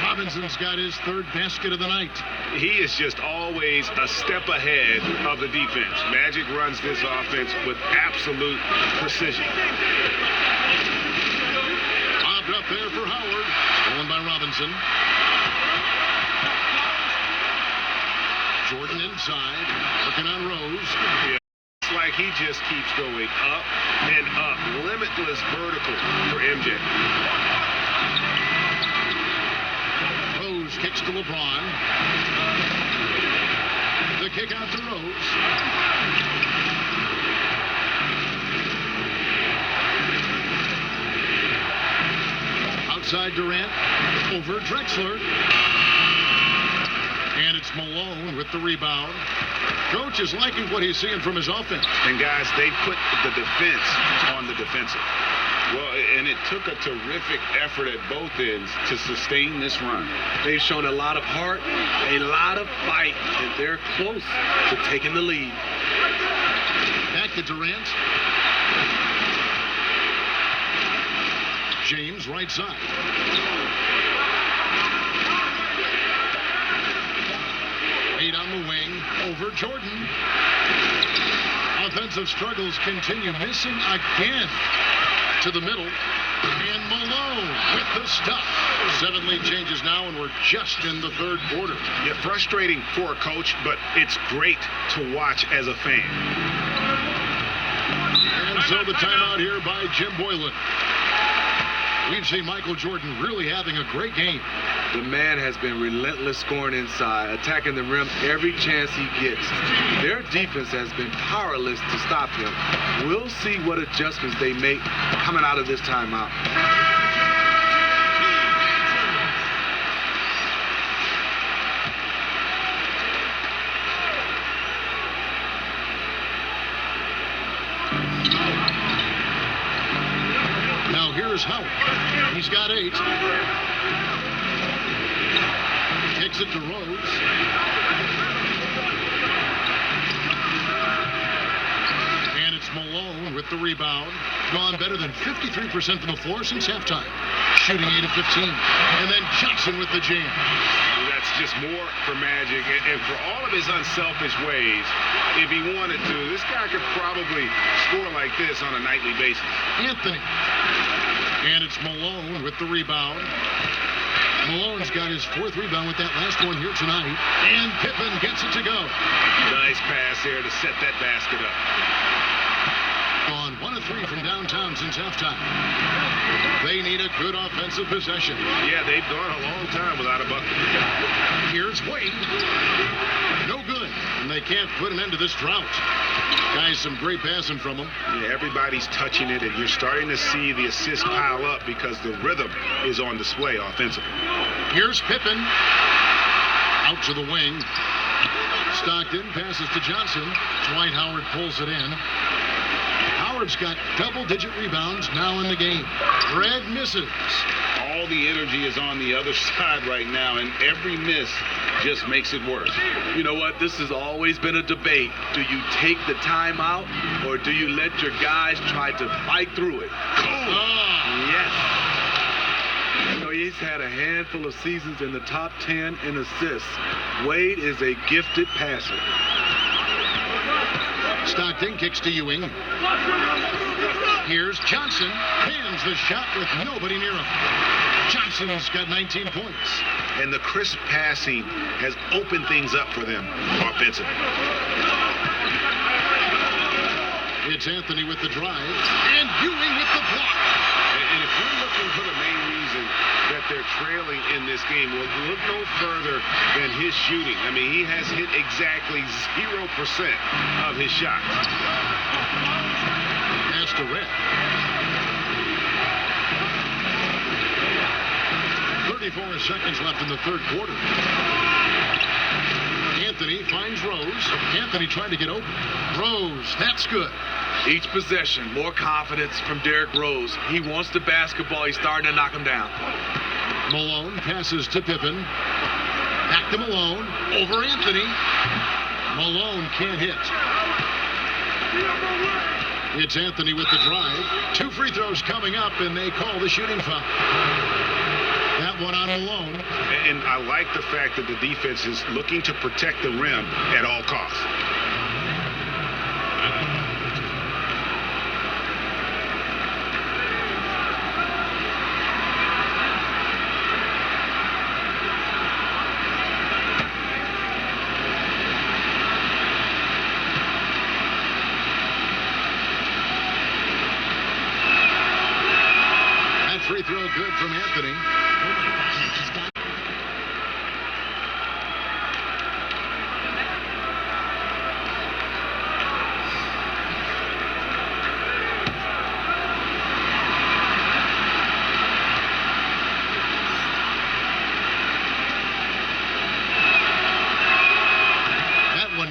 Robinson's got his 3rd basket of the night. He is just always a step ahead of the defense. Magic runs this offense with absolute precision. Bobbed up there for Howard. Stolen by Robinson. Jordan inside, working on Rose. It's like he just keeps going up and up. Limitless vertical for MJ. Rose kicks to LeBron. The kick out to Rose. Outside Durant, over Drexler. And it's Malone with the rebound. Coach is liking what he's seeing from his offense. And guys, they put the defense on the defensive. Well, and it took a terrific effort at both ends to sustain this run. They've shown a lot of heart, a lot of fight, and they're close to taking the lead. Back to Durant. James, right side. Eight on the wing, over Jordan. Offensive struggles continue, missing again to the middle. And Malone with the stuff. 7 lead changes now, and we're just in the third quarter. Yeah, frustrating for a coach, but it's great to watch as a fan. And so the timeout here by Jim Boylan. We've seen Michael Jordan really having a great game. The man has been relentless scoring inside, attacking the rim every chance he gets. Their defense has been powerless to stop him. We'll see what adjustments they make coming out of this timeout. Now here's Howard. He's got 8. Kicks it to Rose. And it's Malone with the rebound. Gone better than 53% from the floor since halftime. Shooting 8 of 15. And then Johnson with the jam. That's just more for Magic. And for all of his unselfish ways, if he wanted to, this guy could probably score like this on a nightly basis. Anthony. And it's Malone with the rebound. Malone's got his 4th rebound with that last one here tonight. And Pippen gets it to go. Nice pass there to set that basket up. Gone 1 of 3 from downtown since halftime. They need a good offensive possession. Yeah, they've gone a long time without a bucket. Here's Wade. No good. And they can't put an end to this drought. Guys, some great passing from them. Yeah, everybody's touching it, and you're starting to see the assists pile up because the rhythm is on display offensively. Here's Pippen. Out to the wing. Stockton passes to Johnson. Dwight Howard pulls it in. Howard's got double-digit rebounds now in the game. Red misses. All the energy is on the other side right now, and every miss just makes it worse. You know what? This has always been a debate. Do you take the timeout, or do you let your guys try to fight through it? Yes. You know, he's had a handful of seasons in the top 10 in assists. Wade is a gifted passer. Stockton kicks to Ewing. Here's Johnson. Hands the shot with nobody near him. Johnson's got 19 points. And the crisp passing has opened things up for them offensively. It's Anthony with the drive. And Ewing with the block. And if you're looking for the main reason that they're trailing in this game, well, look no further than his shooting. I mean, he has hit exactly 0% of his shots. Pass to Red. 34 seconds left in the third quarter. Anthony finds Rose. Anthony trying to get open. Rose, that's good. Each possession, more confidence from Derrick Rose. He wants the basketball. He's starting to knock him down. Malone passes to Pippen. Back to Malone. Over Anthony. Malone can't hit. It's Anthony with the drive. 2 free throws coming up, and they call the shooting foul. That one on Malone. And I like the fact that the defense is looking to protect the rim at all costs. That free throw good from Anthony.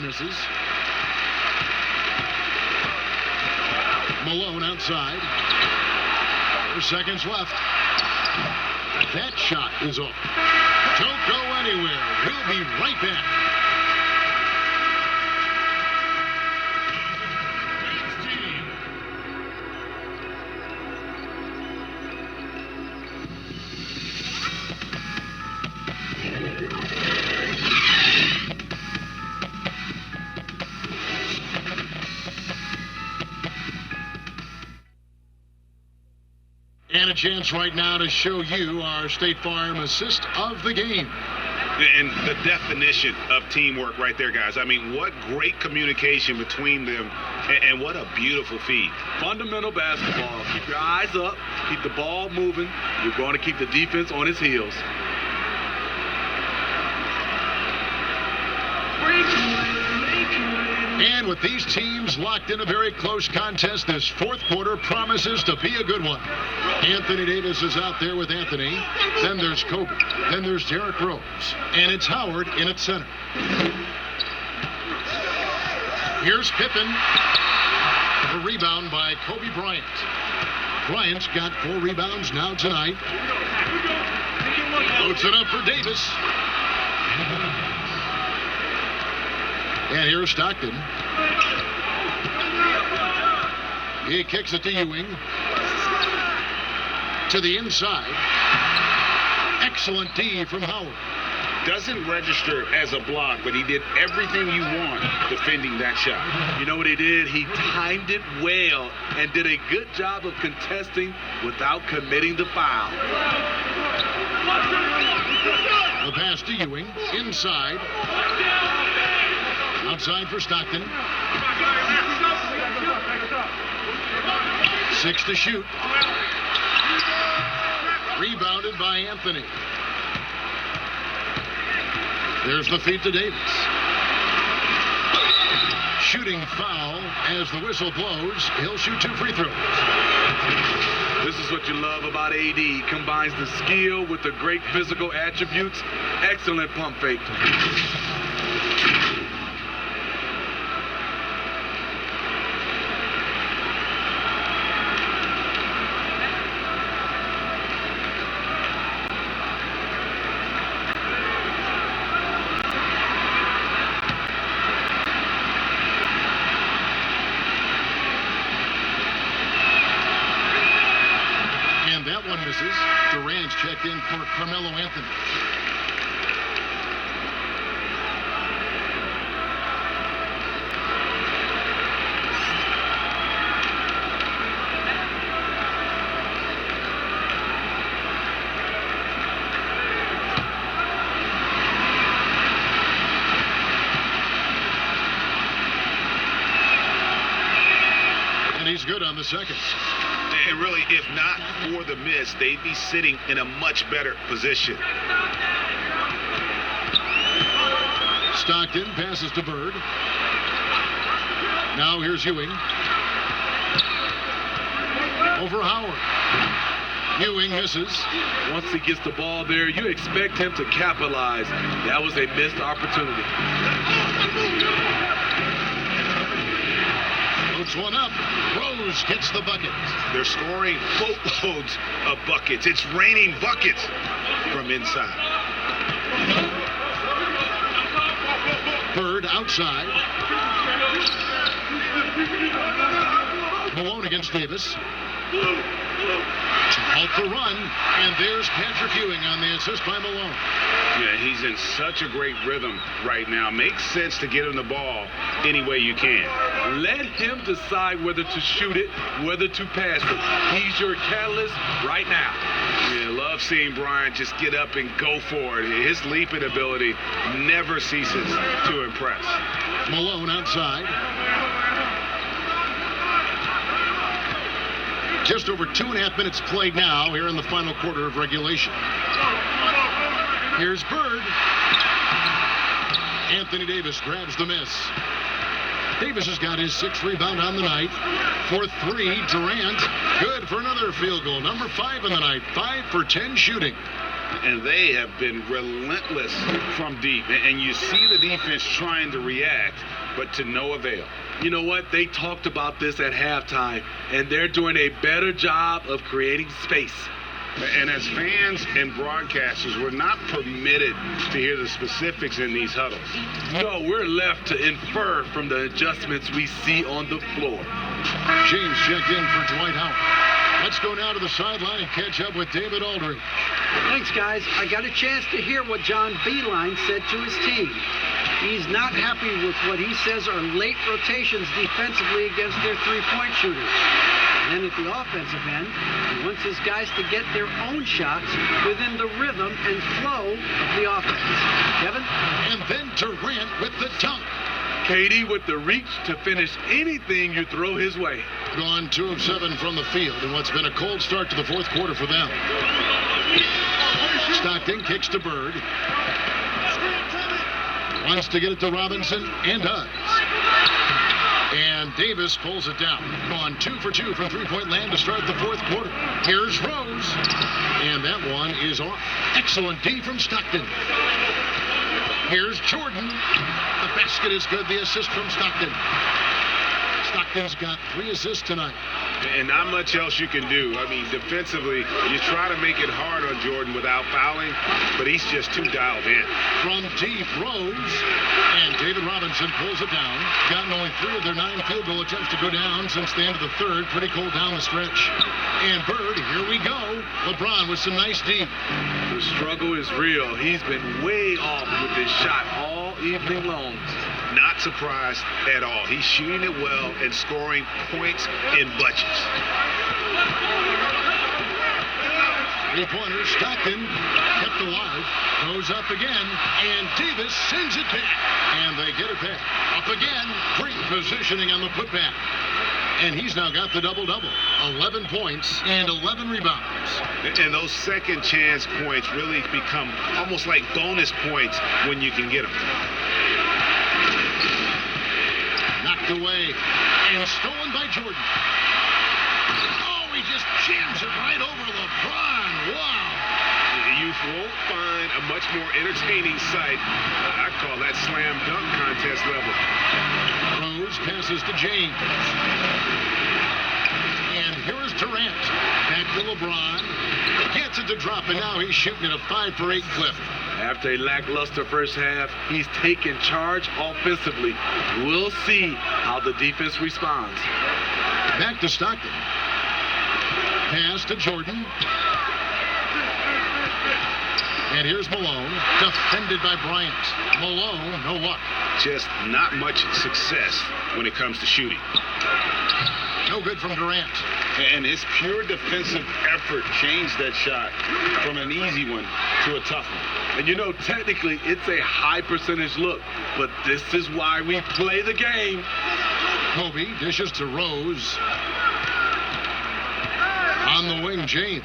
Misses. Malone outside. 4 seconds left. That shot is off. Don't go anywhere. We'll be right back. And a chance right now to show you our State Farm assist of the game. And the definition of teamwork right there, guys. I mean, what great communication between them, and what a beautiful feed. Fundamental basketball. Keep your eyes up. Keep the ball moving. You're going to keep the defense on its heels. And with these teams locked in a very close contest, this fourth quarter promises to be a good one. Anthony Davis is out there with Anthony. Then there's Kobe. Then there's Derrick Rose. And it's Howard in at center. Here's Pippen. A rebound by Kobe Bryant. Bryant's got 4 rebounds now tonight. Loads it up for Davis. And here's Stockton. He kicks it to Ewing. To the inside. Excellent D from Howard. Doesn't register as a block, but he did everything you want defending that shot. You know what he did? He timed it well and did a good job of contesting without committing the foul. The pass to Ewing. Inside. Outside for Stockton. 6 to shoot. Rebounded by Anthony. There's the feed to Davis. Shooting foul as the whistle blows. He'll shoot 2 free throws. This is what you love about AD. He combines the skill with the great physical attributes. Excellent pump fake. One misses. Durant's checked in for Carmelo Anthony. And he's good on the second. And really, if not for the miss, they'd be sitting in a much better position. Stockton passes to Bird. Now here's Ewing. Over Howard. Ewing misses. Once he gets the ball there, you expect him to capitalize. That was a missed opportunity. Puts one up. Rose gets the bucket. They're scoring boatloads of buckets. It's raining buckets from inside. Bird outside. Malone against Davis. To halt the run, and there's Patrick Ewing on the assist by Malone. Yeah, he's in such a great rhythm right now. Makes sense to get him the ball any way you can. Let him decide whether to shoot it, whether to pass it. He's your catalyst right now. Yeah, love seeing Bryant just get up and go for it. His leaping ability never ceases to impress. Malone outside. Just over 2.5 minutes played now here in the final quarter of regulation. Here's Bird. Anthony Davis grabs the miss. Davis has got his 6th rebound on the night. For 3, Durant. Good for another field goal. Number 5 in the night. 5 for 10 shooting. And they have been relentless from deep. And you see the defense trying to react, but to no avail. You know what? They talked about this at halftime, and they're doing a better job of creating space. And as fans and broadcasters, we're not permitted to hear the specifics in these huddles. No, we're left to infer from the adjustments we see on the floor. James checked in for Dwight Howard. Let's go now to the sideline and catch up with David Aldridge. Thanks, guys. I got a chance to hear what John Beilein said to his team. He's not happy with what he says are late rotations defensively against their three-point shooters. And then at the offensive end, he wants his guys to get their own shots within the rhythm and flow of the offense. Kevin? And then Durant with the dunk. KD with the reach to finish anything you throw his way. Gone 2 of 7 from the field in what's been a cold start to the fourth quarter for them. Stockton kicks to Bird. Wants to get it to Robinson and does. And Davis pulls it down. Gone 2 for 2 from three-point land to start the fourth quarter. Here's Rose. And that one is off. Excellent D from Stockton. Here's Jordan. The basket is good. The assist from Stockton. Stockton's got 3 assists tonight. And not much else you can do. I mean, defensively, you try to make it hard on Jordan without fouling, but he's just too dialed in. From deep, Rose. And David Robinson pulls it down. Gotten only 3 of their 9 field goal attempts to go down since the end of the third. Pretty cold down the stretch. And Bird, here we go. LeBron with some nice D. The struggle is real. He's been way off with his shot all evening long. Not surprised at all. He's shooting it well and scoring points in bunches. Three-pointer, Stockton kept alive, goes up again, and Davis sends it back. And they get it back. Up again, great positioning on the putback. And he's now got the double-double. 11 points and 11 rebounds. And those second chance points really become almost like bonus points when you can get them. Knocked away and stolen by Jordan. Oh, he just jams it right over LeBron. Wow. You won't find a much more entertaining sight. I call that slam dunk contest level. Rose passes to James. And here is Durant. Back to LeBron. Gets it to drop, and now he's shooting at a 5 for 8 clip. After a lackluster first half, he's taken charge offensively. We'll see how the defense responds. Back to Stockton. Pass to Jordan. And here's Malone, defended by Bryant. Malone, no luck. Just not much success when it comes to shooting. No good from Durant. And his pure defensive effort changed that shot from an easy one to a tough one. And you know, technically, it's a high percentage look, but this is why we play the game. Kobe dishes to Rose. On the wing, James.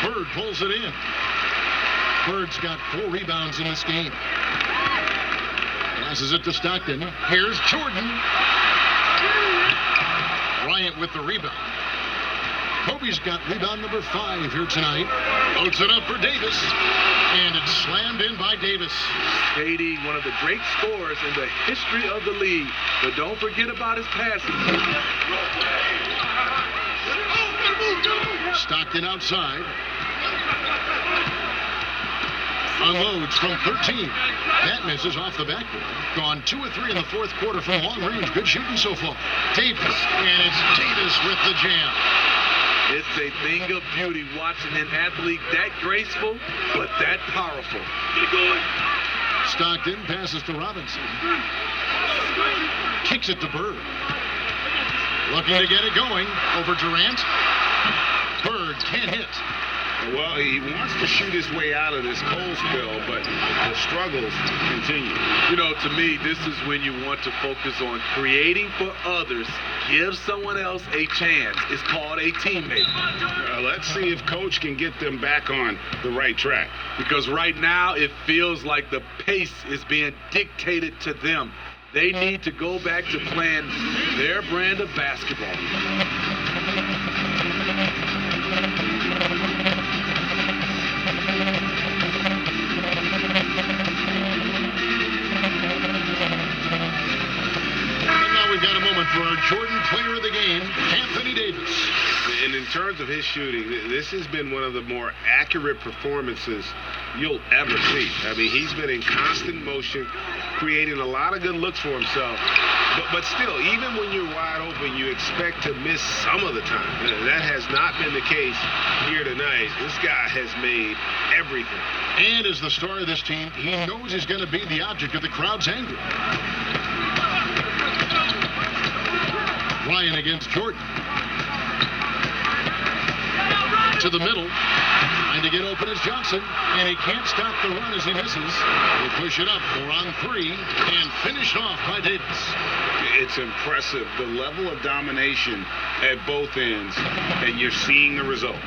Bird pulls it in. Bird's got 4 rebounds in this game. Passes it to Stockton. Here's Jordan. Bryant with the rebound. Kobe's got rebound number 5 here tonight. Loads it up for Davis. And it's slammed in by Davis. KD, one of the great scorers in the history of the league. But don't forget about his passing. Stockton outside. Unloads from 13. That misses off the backboard. Gone 2 of 3 in the fourth quarter from long range. Good shooting so far. Davis, and it's Davis with the jam. It's a thing of beauty watching an athlete that graceful, but that powerful. Stockton passes to Robinson. Kicks it to Bird. Looking to get it going over Durant. Bird can't hit. Well, he wants to shoot his way out of this cold spell, but the struggles continue. You know, to me, this is when you want to focus on creating for others. Give someone else a chance. It's called a teammate. Let's see if Coach can get them back on the right track. Because right now, it feels like the pace is being dictated to them. They need to go back to playing their brand of basketball. in terms of his shooting, this has been one of the more accurate performances you'll ever see. I mean, he's been in constant motion, creating a lot of good looks for himself. But still, even when you're wide open, you expect to miss some of the time. That has not been the case here tonight. This guy has made everything. And as the star of this team, he knows he's going to be the object of the crowd's anger. Ryan against Jordan. To the middle. Trying to get open is Johnson. And he can't stop the run as he misses. He'll push it up 4 on 3 and finished off by Davis. It's impressive, the level of domination at both ends, and you're seeing the results.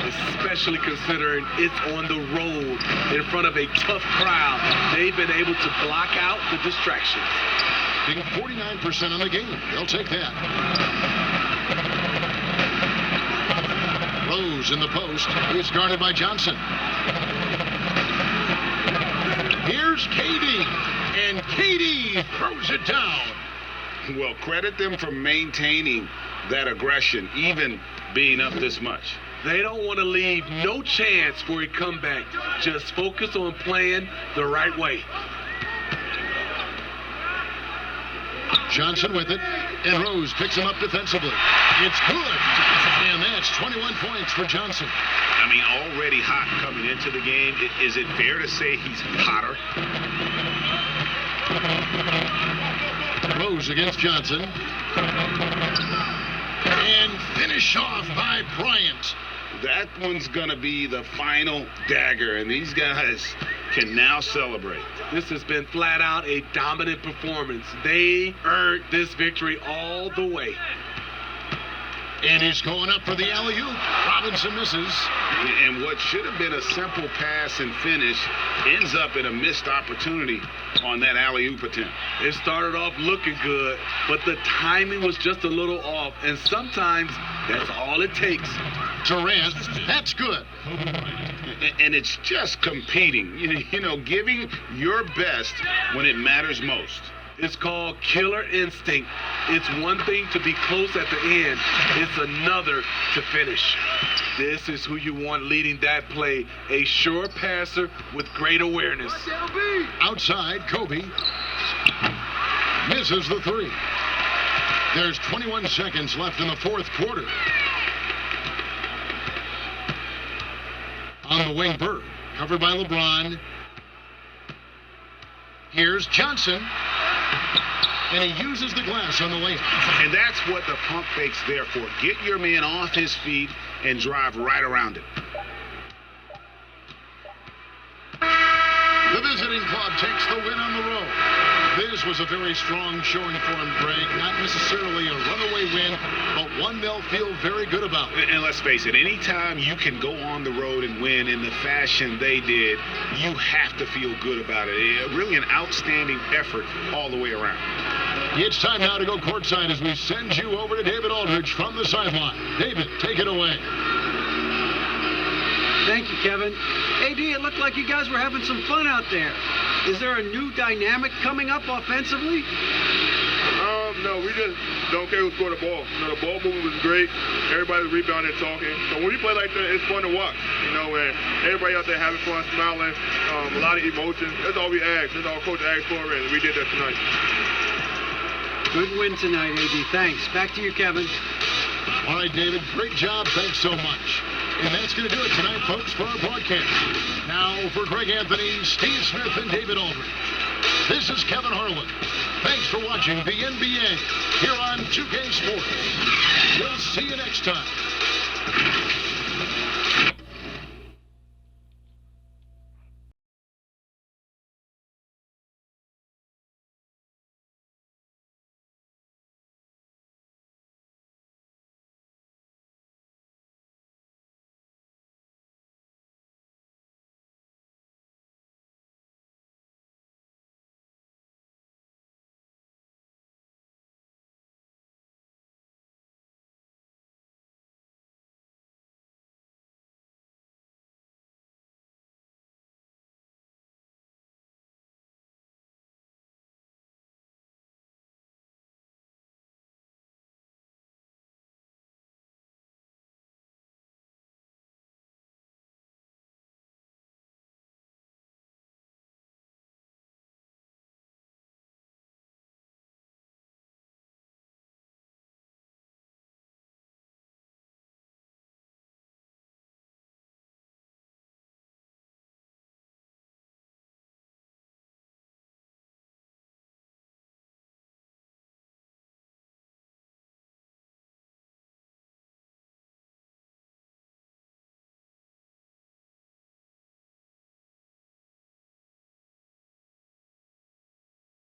Especially considering it's on the road in front of a tough crowd. They've been able to block out the distractions. Being 49% on the game. They'll take that. Rose in the post. He's guarded by Johnson. Here's KD. And KD throws it down. Well, credit them for maintaining that aggression, even being up this much. They don't want to leave no chance for a comeback. Just focus on playing the right way. Johnson with it, and Rose picks him up defensively. It's good, and that's 21 points for Johnson. I mean, already hot coming into the game. Is it fair to say he's hotter? Rose against Johnson. And finish off by Bryant. That one's going to be the final dagger, and these guys can now celebrate. This has been flat out a dominant performance. They earned this victory all the way. And he's going up for the alley-oop. Robinson misses. And what should have been a simple pass and finish ends up in a missed opportunity on that alley-oop attempt. It started off looking good, but the timing was just a little off, and sometimes that's all it takes. Durant, that's good. And it's just competing, you know, giving your best when it matters most. It's called killer instinct. It's one thing to be close at the end. It's another to finish. This is who you want leading that play. A sure passer with great awareness. Outside, Kobe misses the 3. There's 21 seconds left in the fourth quarter. On the wing, Bird, covered by LeBron. Here's Johnson. And he uses the glass on the layup. And that's what the pump fake's there for. Get your man off his feet and drive right around it. The visiting club takes the win on the road. This was a very strong showing for him, Greg. Not necessarily a runaway win, but one they'll feel very good about. And let's face it, anytime you can go on the road and win in the fashion they did, you have to feel good about it. Really an outstanding effort all the way around. It's time now to go courtside as we send you over to David Aldridge from the sideline. David, take it away. Thank you, Kevin. AD, it looked like you guys were having some fun out there. Is there a new dynamic coming up offensively? No, we just don't care who scored the ball. You know, the ball movement was great. Everybody's rebounding and talking. So when we play like that, it's fun to watch. You know, and everybody out there having fun, smiling, a lot of emotion. That's all we asked. That's all Coach asked for, and we did that tonight. Good win tonight, AD. Thanks. Back to you, Kevin. All right, David, great job. Thanks so much. And that's going to do it tonight, folks, for our broadcast. Now, for Greg Anthony, Steve Smith, and David Aldridge, this is Kevin Harlan. Thanks for watching the NBA here on 2K Sports. We'll see you next time.